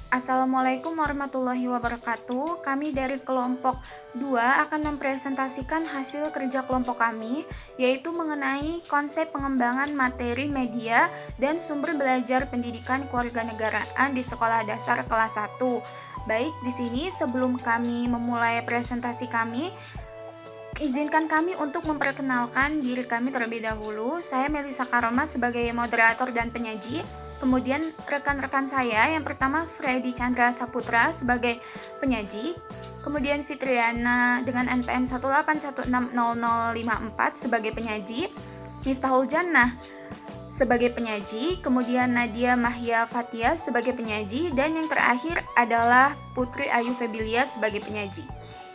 Assalamualaikum warahmatullahi wabarakatuh. Kami dari kelompok 2 akan mempresentasikan hasil kerja kelompok kami, yaitu mengenai konsep pengembangan materi media dan sumber belajar pendidikan kewarganegaraan di sekolah dasar kelas 1. Baik, di sini sebelum kami memulai presentasi kami, izinkan kami untuk memperkenalkan diri kami terlebih dahulu. Saya Melisa Karoma sebagai moderator dan penyaji. Kemudian rekan-rekan saya, yang pertama Freddy Chandra Saputra sebagai penyaji, kemudian Fitriana dengan NPM 1816054 sebagai penyaji, Miftahul Jannah sebagai penyaji, kemudian Nadia Mahya Fatia sebagai penyaji, dan yang terakhir adalah Putri Ayu Febilia sebagai penyaji.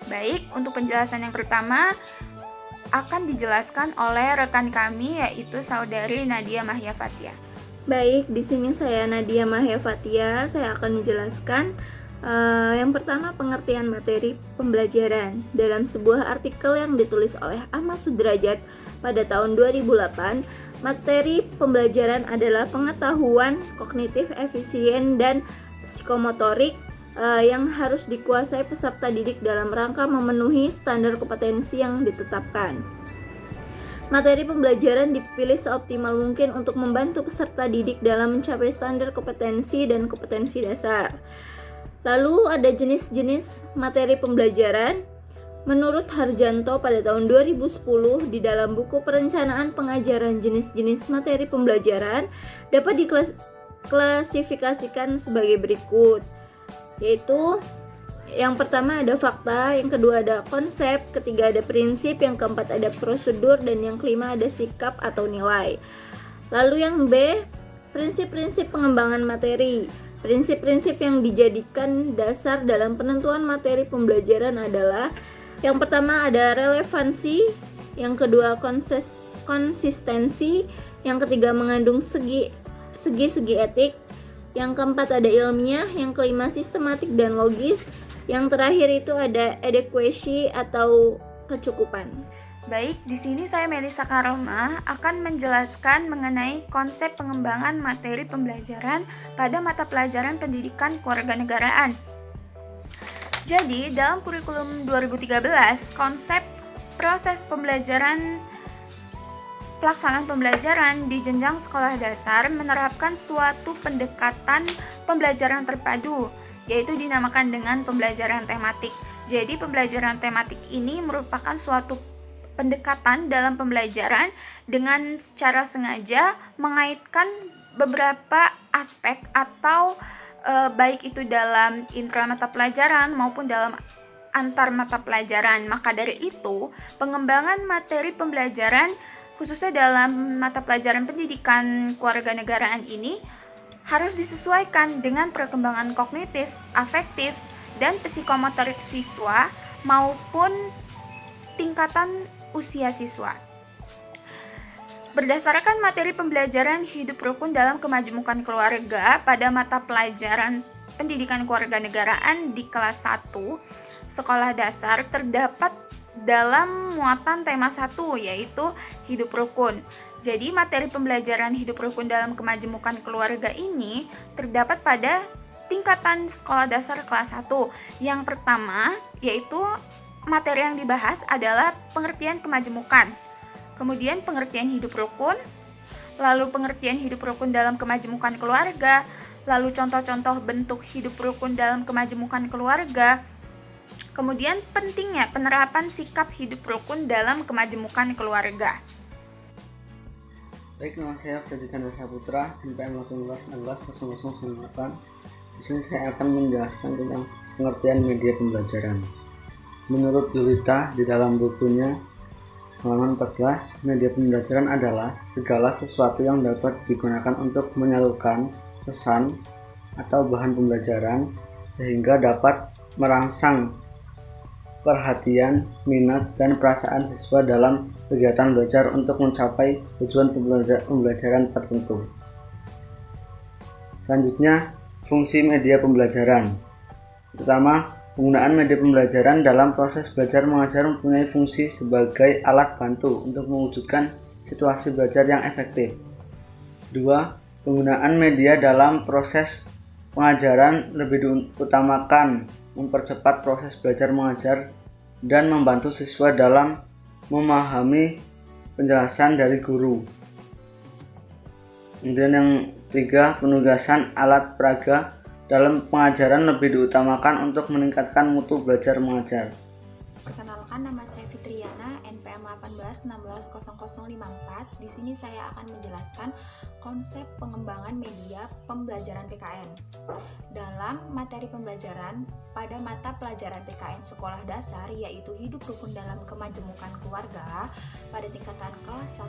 Baik, untuk penjelasan yang pertama akan dijelaskan oleh rekan kami, yaitu saudari Nadia Mahya Fatia. Baik, di sini saya Nadia Mahya Fatia. Saya akan menjelaskan yang pertama, pengertian materi pembelajaran. Dalam sebuah artikel yang ditulis oleh Ahmad Sudrajat pada tahun 2008, materi pembelajaran adalah pengetahuan kognitif efisien dan psikomotorik yang harus dikuasai peserta didik dalam rangka memenuhi standar kompetensi yang ditetapkan. Materi pembelajaran dipilih seoptimal mungkin untuk membantu peserta didik dalam mencapai standar kompetensi dan kompetensi dasar. Lalu ada jenis-jenis materi pembelajaran. Menurut Harjanto pada tahun 2010 di dalam buku Perencanaan Pengajaran Jenis-jenis Materi Pembelajaran dapat diklasifikasikan sebagai berikut, yaitu yang pertama ada fakta, yang kedua ada konsep, ketiga ada prinsip, yang keempat ada prosedur, dan yang kelima ada sikap atau nilai. Lalu yang B, prinsip-prinsip pengembangan materi. Prinsip-prinsip yang dijadikan dasar dalam penentuan materi pembelajaran adalah: yang pertama ada relevansi, yang kedua konsistensi, yang ketiga mengandung segi-segi etik, yang keempat ada ilmiah, yang kelima sistematik dan logis, yang terakhir itu ada adequacy atau kecukupan. Baik, di sini saya Melisa Karoma akan menjelaskan mengenai konsep pengembangan materi pembelajaran pada mata pelajaran pendidikan kewarganegaraan. Jadi, dalam kurikulum 2013, konsep proses pembelajaran pelaksanaan pembelajaran di jenjang sekolah dasar menerapkan suatu pendekatan pembelajaran terpadu, yaitu dinamakan dengan pembelajaran tematik. Jadi pembelajaran tematik ini merupakan suatu pendekatan dalam pembelajaran dengan secara sengaja mengaitkan beberapa aspek atau baik itu dalam intra mata pelajaran maupun dalam antar mata pelajaran. Maka dari itu, pengembangan materi pembelajaran khususnya dalam mata pelajaran pendidikan kewarganegaraan ini harus disesuaikan dengan perkembangan kognitif, afektif, dan psikomotorik siswa maupun tingkatan usia siswa. Berdasarkan materi pembelajaran hidup rukun dalam kemajemukan keluarga pada mata pelajaran pendidikan kewarganegaraan di kelas 1 sekolah dasar terdapat dalam muatan tema 1, yaitu hidup rukun. Jadi materi pembelajaran hidup rukun dalam kemajemukan keluarga ini terdapat pada tingkatan sekolah dasar kelas 1. Yang pertama, yaitu materi yang dibahas adalah pengertian kemajemukan, kemudian pengertian hidup rukun, lalu pengertian hidup rukun dalam kemajemukan keluarga, lalu contoh-contoh bentuk hidup rukun dalam kemajemukan keluarga, kemudian pentingnya penerapan sikap hidup rukun dalam kemajemukan keluarga. Baik, nama saya Freddy Chandra Saputra, NPM 18160098. Di sini saya akan menjelaskan tentang pengertian media pembelajaran. Menurut Lulita di dalam bukunya halaman 14, media pembelajaran adalah segala sesuatu yang dapat digunakan untuk menyalurkan pesan atau bahan pembelajaran sehingga dapat merangsang perhatian, minat, dan perasaan siswa dalam kegiatan belajar untuk mencapai tujuan pembelajaran tertentu. Selanjutnya, fungsi media pembelajaran. Pertama, penggunaan media pembelajaran dalam proses belajar mengajar mempunyai fungsi sebagai alat bantu untuk mewujudkan situasi belajar yang efektif. 2. Penggunaan media dalam proses pengajaran lebih diutamakan mempercepat proses belajar mengajar dan membantu siswa dalam memahami penjelasan dari guru. Kemudian yang ketiga, penugasan alat peraga dalam pengajaran lebih diutamakan untuk meningkatkan mutu belajar mengajar. Perkenalkan, nama saya Fitriana, NPM 18160054. Di sini saya akan menjelaskan konsep pengembangan media pembelajaran PKN. Dalam materi pembelajaran pada mata pelajaran PKN sekolah dasar, yaitu hidup rukun dalam kemajemukan keluarga pada tingkatan kelas 1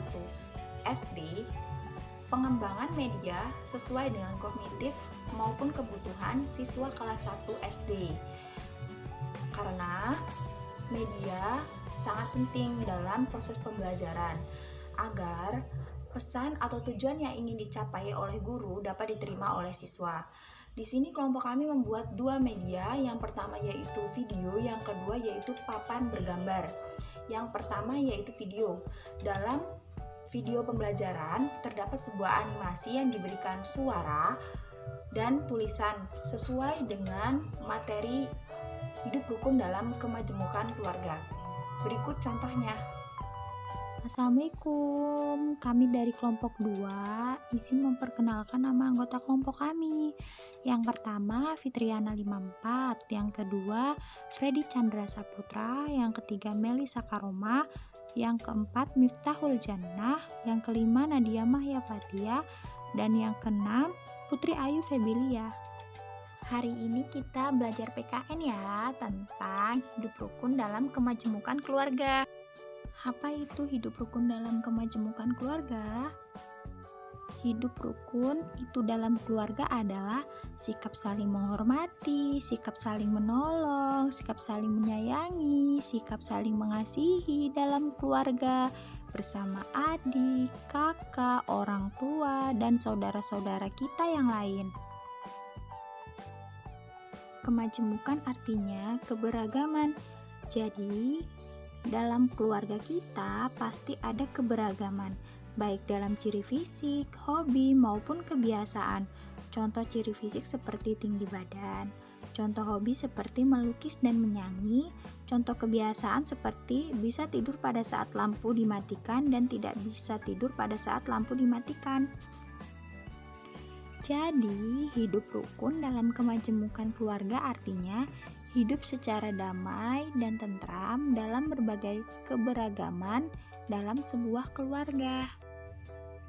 SD, pengembangan media sesuai dengan kognitif maupun kebutuhan siswa kelas 1 SD. Karena media sangat penting dalam proses pembelajaran agar pesan atau tujuan yang ingin dicapai oleh guru dapat diterima oleh siswa. Di sini kelompok kami membuat dua media, yang pertama yaitu video, yang kedua yaitu papan bergambar. Yang pertama yaitu video. Dalam video pembelajaran terdapat sebuah animasi yang diberikan suara dan tulisan sesuai dengan materi hidup rukun dalam kemajemukan keluarga. Berikut contohnya. Assalamualaikum, kami dari kelompok 2 izin memperkenalkan nama anggota kelompok kami. Yang pertama Fitriana 54, yang kedua Freddy Chandra Saputra, yang ketiga Melisa Karoma, yang keempat Miftahul Jannah, yang kelima Nadia Mahya Fatia, dan yang keenam Putri Ayu Febilia. Hari ini kita belajar PKN ya, tentang hidup rukun dalam kemajemukan keluarga. Apa itu hidup rukun dalam kemajemukan keluarga? Hidup rukun itu dalam keluarga adalah sikap saling menghormati, sikap saling menolong, sikap saling menyayangi, sikap saling mengasihi dalam keluarga bersama adik, kakak, orang tua, dan saudara-saudara kita yang lain. Kemajemukan artinya keberagaman. Jadi, dalam keluarga kita pasti ada keberagaman, baik dalam ciri fisik, hobi, maupun kebiasaan. Contoh ciri fisik seperti tinggi badan, contoh hobi seperti melukis dan menyanyi, contoh kebiasaan seperti bisa tidur pada saat lampu dimatikan dan tidak bisa tidur pada saat lampu dimatikan. Jadi, hidup rukun dalam kemajemukan keluarga artinya hidup secara damai dan tentram dalam berbagai keberagaman dalam sebuah keluarga.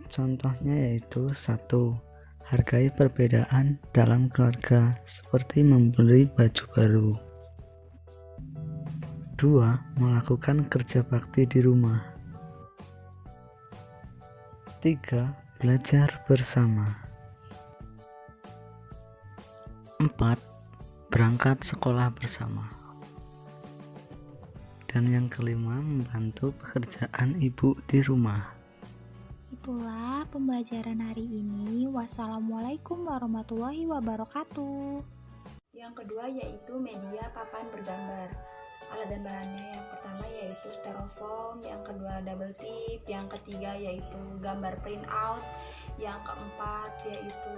Contohnya yaitu 1. Hargai perbedaan dalam keluarga seperti membeli baju baru. 2. Melakukan kerja bakti di rumah. 3. Belajar bersama. 4. Berangkat sekolah bersama. Dan yang kelima, membantu pekerjaan ibu di rumah. Itulah pembelajaran hari ini. Wassalamualaikum warahmatullahi wabarakatuh. Yang kedua yaitu media papan bergambar. Alat dan bahannya yang pertama yaitu styrofoam, yang kedua double tip, yang ketiga yaitu gambar print out, yang keempat yaitu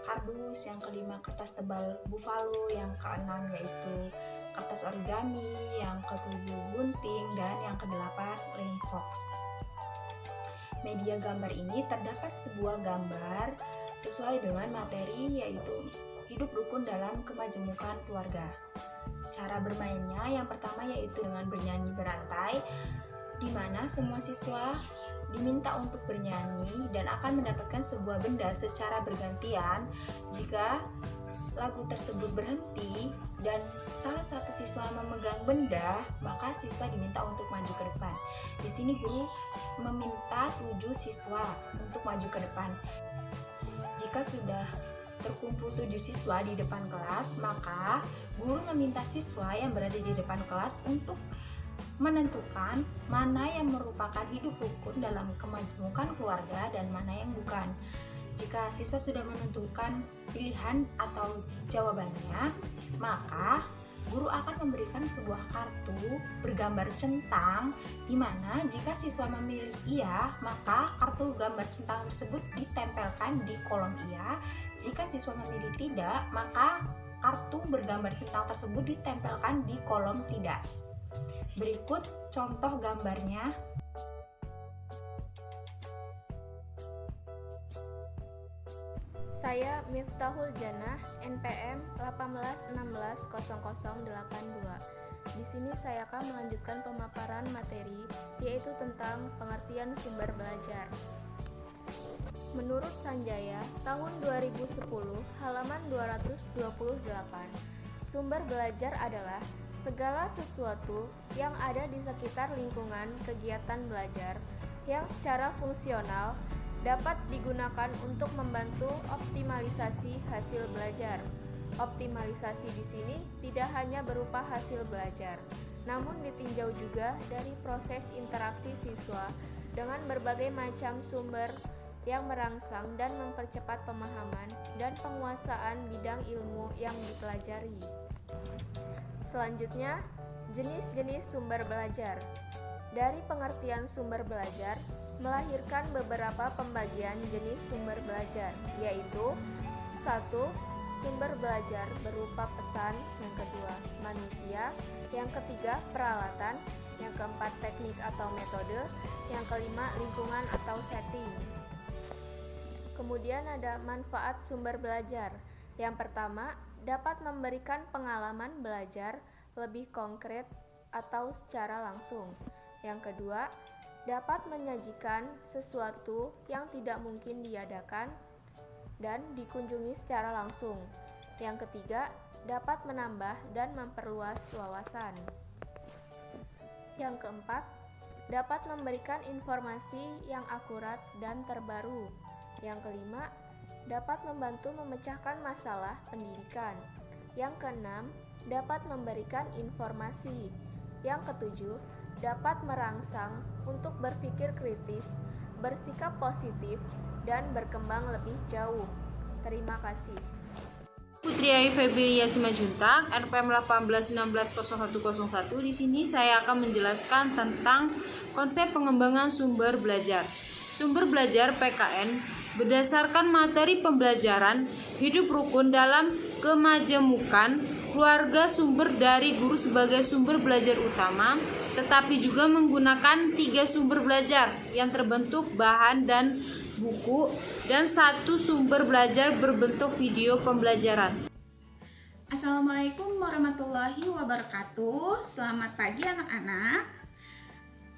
kardus, yang kelima kertas tebal buffalo, yang keenam yaitu kertas origami, yang ketujuh gunting, dan yang kedelapan lem fox. Media gambar ini terdapat sebuah gambar sesuai dengan materi yaitu hidup rukun dalam kemajemukan keluarga. Cara bermainnya yang pertama yaitu dengan bernyanyi berantai, di mana semua siswa diminta untuk bernyanyi dan akan mendapatkan sebuah benda secara bergantian. Jika lagu tersebut berhenti dan salah satu siswa memegang benda, maka siswa diminta untuk maju ke depan. Di sini guru meminta 7 siswa untuk maju ke depan. Jika sudah terkumpul 7 siswa di depan kelas, maka guru meminta siswa yang berada di depan kelas untuk menentukan mana yang merupakan hidup rukun dalam kemajemukan keluarga dan mana yang bukan. Jika siswa sudah menentukan pilihan atau jawabannya, maka Guru akan memberikan sebuah kartu bergambar centang, di mana jika siswa memilih iya, maka kartu gambar centang tersebut ditempelkan di kolom iya. Jika siswa memilih tidak, maka kartu bergambar centang tersebut ditempelkan di kolom tidak. Berikut contoh gambarnya. Saya Miftahul Janah, NPM 18160082. Di sini saya akan melanjutkan pemaparan materi, yaitu tentang pengertian sumber belajar. Menurut Sanjaya, tahun 2010, halaman 228, sumber belajar adalah segala sesuatu yang ada di sekitar lingkungan kegiatan belajar yang secara fungsional dapat digunakan untuk membantu optimalisasi hasil belajar. Optimalisasi di sini tidak hanya berupa hasil belajar, namun ditinjau juga dari proses interaksi siswa dengan berbagai macam sumber yang merangsang dan mempercepat pemahaman dan penguasaan bidang ilmu yang dipelajari. Selanjutnya, jenis-jenis sumber belajar. Dari pengertian sumber belajar, melahirkan beberapa pembagian jenis sumber belajar, yaitu 1. Sumber belajar berupa pesan, yang kedua manusia, yang ketiga peralatan, yang keempat teknik atau metode, yang kelima lingkungan atau setting. Kemudian ada manfaat sumber belajar. Yang pertama, dapat memberikan pengalaman belajar lebih konkret atau secara langsung. Yang kedua, dapat menyajikan sesuatu yang tidak mungkin diadakan dan dikunjungi secara langsung. Yang ketiga, dapat menambah dan memperluas wawasan. Yang keempat, dapat memberikan informasi yang akurat dan terbaru. Yang kelima, dapat membantu memecahkan masalah pendidikan. Yang keenam, dapat memberikan informasi. Yang ketujuh, dapat merangsang untuk berpikir kritis, bersikap positif, dan berkembang lebih jauh. Terima kasih. Putri Ai Febiria Simajuntak, NPM 18160101. Di sini saya akan menjelaskan tentang konsep pengembangan sumber belajar. Sumber belajar PKN berdasarkan materi pembelajaran hidup rukun dalam kemajemukan keluarga sumber dari guru sebagai sumber belajar utama, tetapi juga menggunakan 3 sumber belajar yang terbentuk bahan dan buku dan 1 sumber belajar berbentuk video pembelajaran. Assalamualaikum warahmatullahi wabarakatuh. Selamat pagi anak-anak.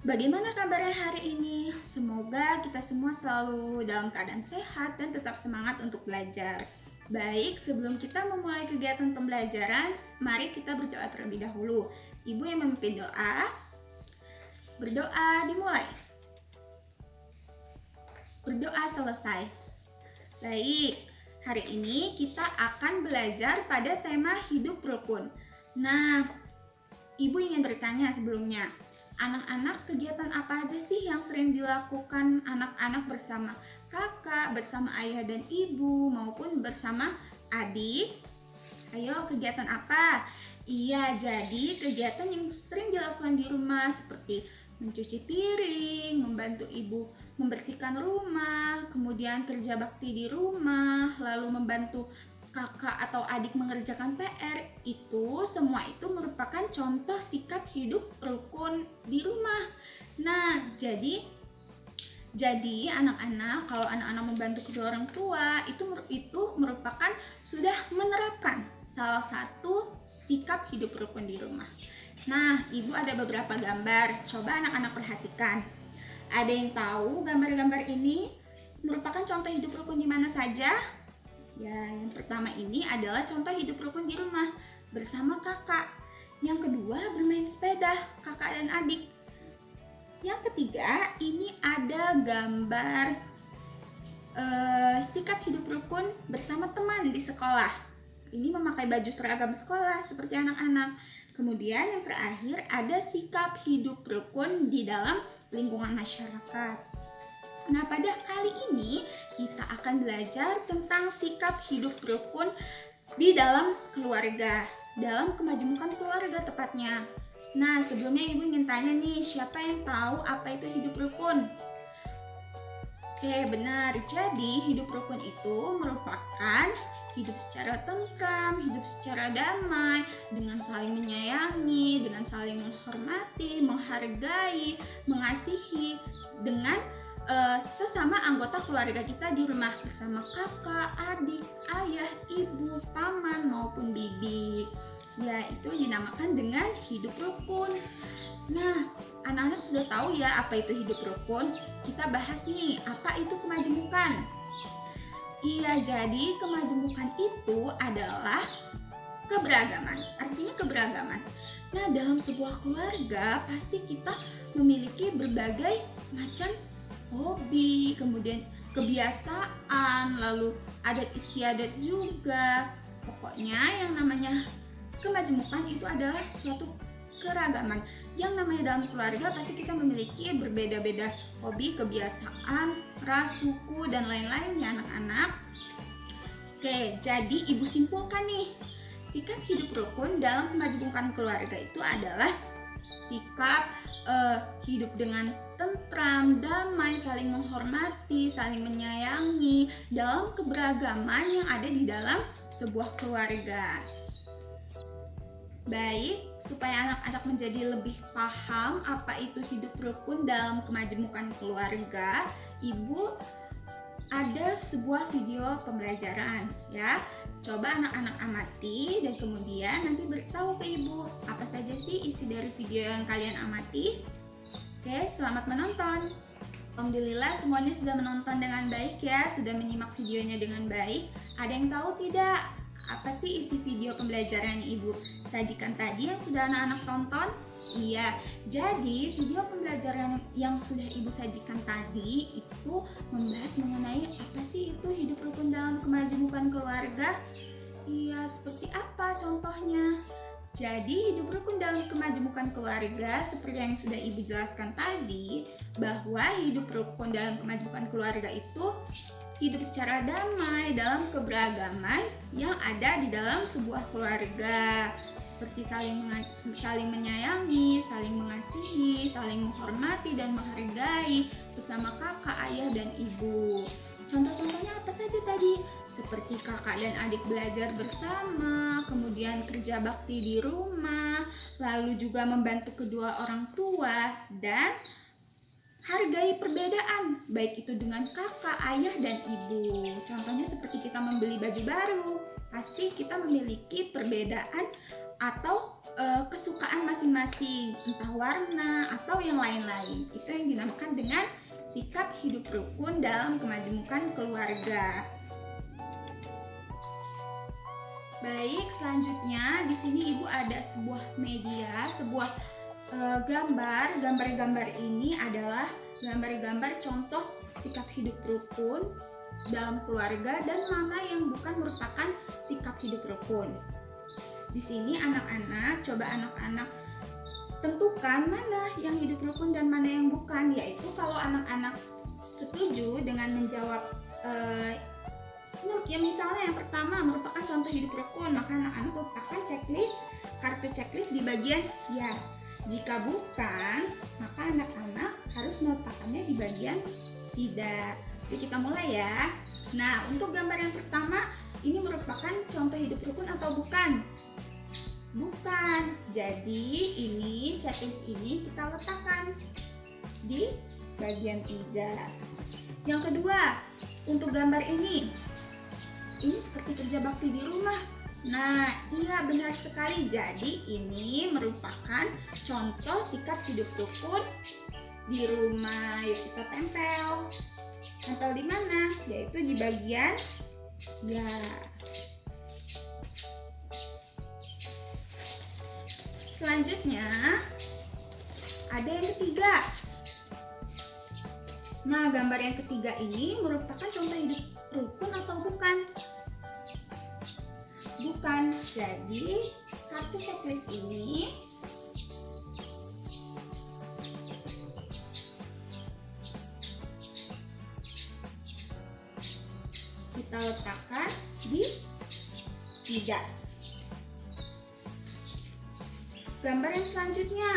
Bagaimana kabarnya hari ini? Semoga kita semua selalu dalam keadaan sehat dan tetap semangat untuk belajar. Baik, sebelum kita memulai kegiatan pembelajaran, mari kita berdoa terlebih dahulu. Ibu yang memimpin doa. Berdoa dimulai. Berdoa selesai. Baik, hari ini kita akan belajar pada tema hidup rukun. Nah, Ibu ingin bertanya sebelumnya, anak-anak kegiatan apa aja sih yang sering dilakukan anak-anak bersama kakak, bersama ayah dan ibu, maupun bersama adik? Ayo, kegiatan apa? Iya, jadi kegiatan yang sering dilakukan di rumah seperti mencuci piring, membantu ibu membersihkan rumah, kemudian kerja bakti di rumah, lalu membantu kakak atau adik mengerjakan PR. Itu semua itu merupakan contoh sikap hidup rukun di rumah. Nah, jadi anak-anak, kalau anak-anak membantu kedua orang tua, itu merupakan sudah menerapkan salah satu sikap hidup rukun di rumah. Nah, Ibu ada beberapa gambar, coba anak-anak perhatikan. Ada yang tahu gambar-gambar ini merupakan contoh hidup rukun di mana saja? Ya, yang pertama ini adalah contoh hidup rukun di rumah bersama kakak. Yang kedua, bermain sepeda, kakak dan adik. Yang ketiga, ini ada gambar sikap hidup rukun bersama teman di sekolah. Ini memakai baju seragam sekolah seperti anak-anak. Kemudian yang terakhir ada sikap hidup rukun di dalam lingkungan masyarakat. Nah, pada kali ini kita akan belajar tentang sikap hidup rukun di dalam keluarga. dalam kemajemukan keluarga tepatnya. Nah, sebelumnya Ibu ingin tanya nih, siapa yang tahu apa itu hidup rukun? Oke, benar. Jadi, hidup rukun itu merupakan hidup secara tentram, hidup secara damai, dengan saling menyayangi, dengan saling menghormati, menghargai, mengasihi dengan sesama anggota keluarga kita di rumah, bersama kakak, adik, ayah, ibu, paman maupun bibi. Ya, itu dinamakan dengan hidup rukun. Nah, anak-anak sudah tahu ya apa itu hidup rukun? Kita bahas nih, apa itu kemajemukan? Iya, jadi kemajemukan itu adalah keberagaman. Artinya keberagaman. Nah, dalam sebuah keluarga pasti kita memiliki berbagai macam hobi, kemudian kebiasaan, lalu adat istiadat juga. Pokoknya yang namanya kemajemukan itu adalah suatu keragaman. Yang namanya dalam keluarga pasti kita memiliki berbeda-beda hobi, kebiasaan, ras, suku, dan lain-lain ya anak-anak. Oke, jadi Ibu simpulkan nih, sikap hidup rukun dalam kemajemukan keluarga itu adalah sikap hidup dengan tentram, damai, saling menghormati, saling menyayangi dalam keberagaman yang ada di dalam sebuah keluarga. Baik, supaya anak-anak menjadi lebih paham apa itu hidup rukun dalam kemajemukan keluarga, Ibu ada sebuah video pembelajaran ya. Coba anak-anak amati dan kemudian nanti beritahu ke Ibu apa saja sih isi dari video yang kalian amati. Oke, selamat menonton. Alhamdulillah semuanya sudah menonton dengan baik ya, sudah menyimak videonya dengan baik. Ada yang tahu tidak apa sih isi video pembelajaran yang Ibu sajikan tadi yang sudah anak-anak tonton? Iya, jadi video pembelajaran yang sudah Ibu sajikan tadi itu membahas mengenai apa sih itu hidup rukun dalam kemajemukan keluarga. Iya, seperti apa contohnya? Jadi hidup rukun dalam kemajemukan keluarga seperti yang sudah Ibu jelaskan tadi, bahwa hidup rukun dalam kemajemukan keluarga itu hidup secara damai dalam keberagaman yang ada di dalam sebuah keluarga, seperti saling menyayangi, saling mengasihi, saling menghormati dan menghargai bersama kakak, ayah, dan ibu. Contoh-contohnya apa saja tadi? Seperti kakak dan adik belajar bersama, kemudian kerja bakti di rumah, lalu juga membantu kedua orang tua, dan hargai perbedaan, baik itu dengan kakak, ayah, dan ibu. Contohnya seperti kita membeli baju baru, pasti kita memiliki perbedaan atau kesukaan masing-masing, entah warna atau yang lain-lain. Itu yang dinamakan dengan sikap hidup rukun dalam kemajemukan keluarga. Baik, selanjutnya di sini Ibu ada sebuah media, sebuah gambar. Gambar-gambar ini adalah gambar-gambar contoh sikap hidup rukun dalam keluarga dan mana yang bukan merupakan sikap hidup rukun. Di sini anak-anak, coba anak-anak tentukan mana yang hidup rukun dan mana yang bukan. Yaitu kalau anak-anak setuju dengan menjawab ya misalnya yang pertama merupakan contoh hidup rukun, maka anak-anak letakkan kartu checklist di bagian ya. Jika bukan, maka anak-anak harus meletakkannya di bagian tidak. Yuk kita mulai ya. Nah, untuk gambar yang pertama, ini merupakan contoh hidup rukun atau bukan? Bukan. Jadi ini checklist ini kita letakkan di bagian tidak. Yang kedua, untuk gambar ini seperti kerja bakti di rumah. Nah, iya benar sekali. Jadi ini merupakan contoh sikap hidup rukun di rumah. Yuk kita tempel. Tempel di mana? Yaitu di bagian ya. Selanjutnya ada yang ketiga. Nah, gambar yang ketiga ini merupakan contoh hidup rukun atau bukan? Bukan. Jadi kartu checklist ini kita letakkan di tidak. Gambar yang selanjutnya,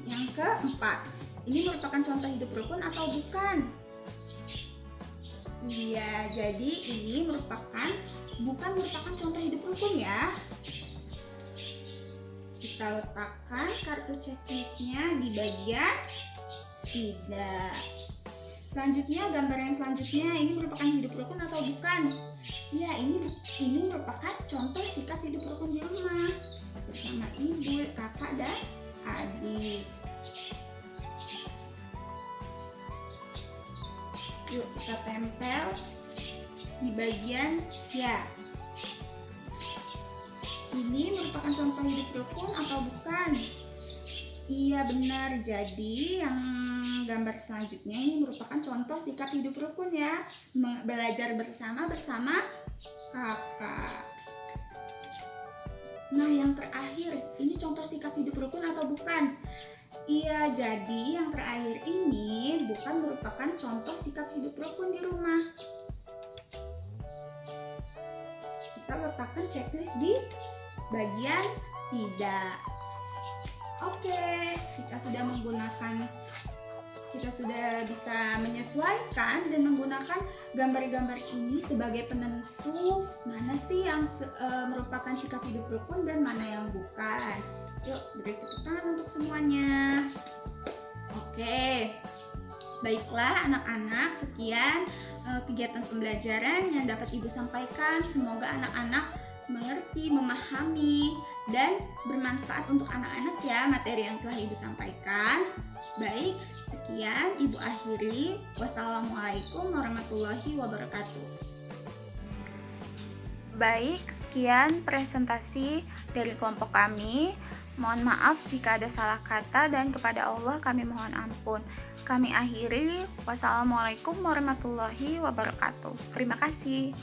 yang keempat, ini merupakan contoh hidup rukun atau bukan? Iya, jadi ini bukan merupakan contoh hidup rukun ya. Kita letakkan kartu checklistnya di bagian tidak. Selanjutnya, gambar yang selanjutnya, ini merupakan hidup rukun atau bukan? Ya, ini merupakan contoh sikap hidup rukun di rumah bersama ibu, kakak, dan adik. Yuk kita tempel di bagian ya. Ini merupakan contoh hidup rukun atau bukan? Iya benar, jadi yang gambar selanjutnya ini merupakan contoh sikap hidup rukun ya. Belajar bersama kakak. Nah yang terakhir, ini contoh sikap hidup rukun atau bukan? Iya, jadi yang terakhir ini bukan merupakan contoh sikap hidup rukun di rumah. Kita letakkan checklist di bagian tidak. Oke, kita sudah bisa menyesuaikan dan menggunakan gambar-gambar ini sebagai penentu mana sih yang merupakan sikap hidup rukun dan mana yang bukan. Yuk, beri tepuk tangan untuk semuanya. Oke, baiklah anak-anak, sekian kegiatan pembelajaran yang dapat Ibu sampaikan. Semoga anak-anak mengerti, memahami, dan bermanfaat untuk anak-anak ya materi yang telah Ibu sampaikan. Baik, sekian Ibu akhiri. Wassalamualaikum warahmatullahi wabarakatuh. Baik, sekian presentasi dari kelompok kami. Mohon maaf jika ada salah kata dan kepada Allah kami mohon ampun. Kami akhiri. Wassalamualaikum warahmatullahi wabarakatuh. Terima kasih.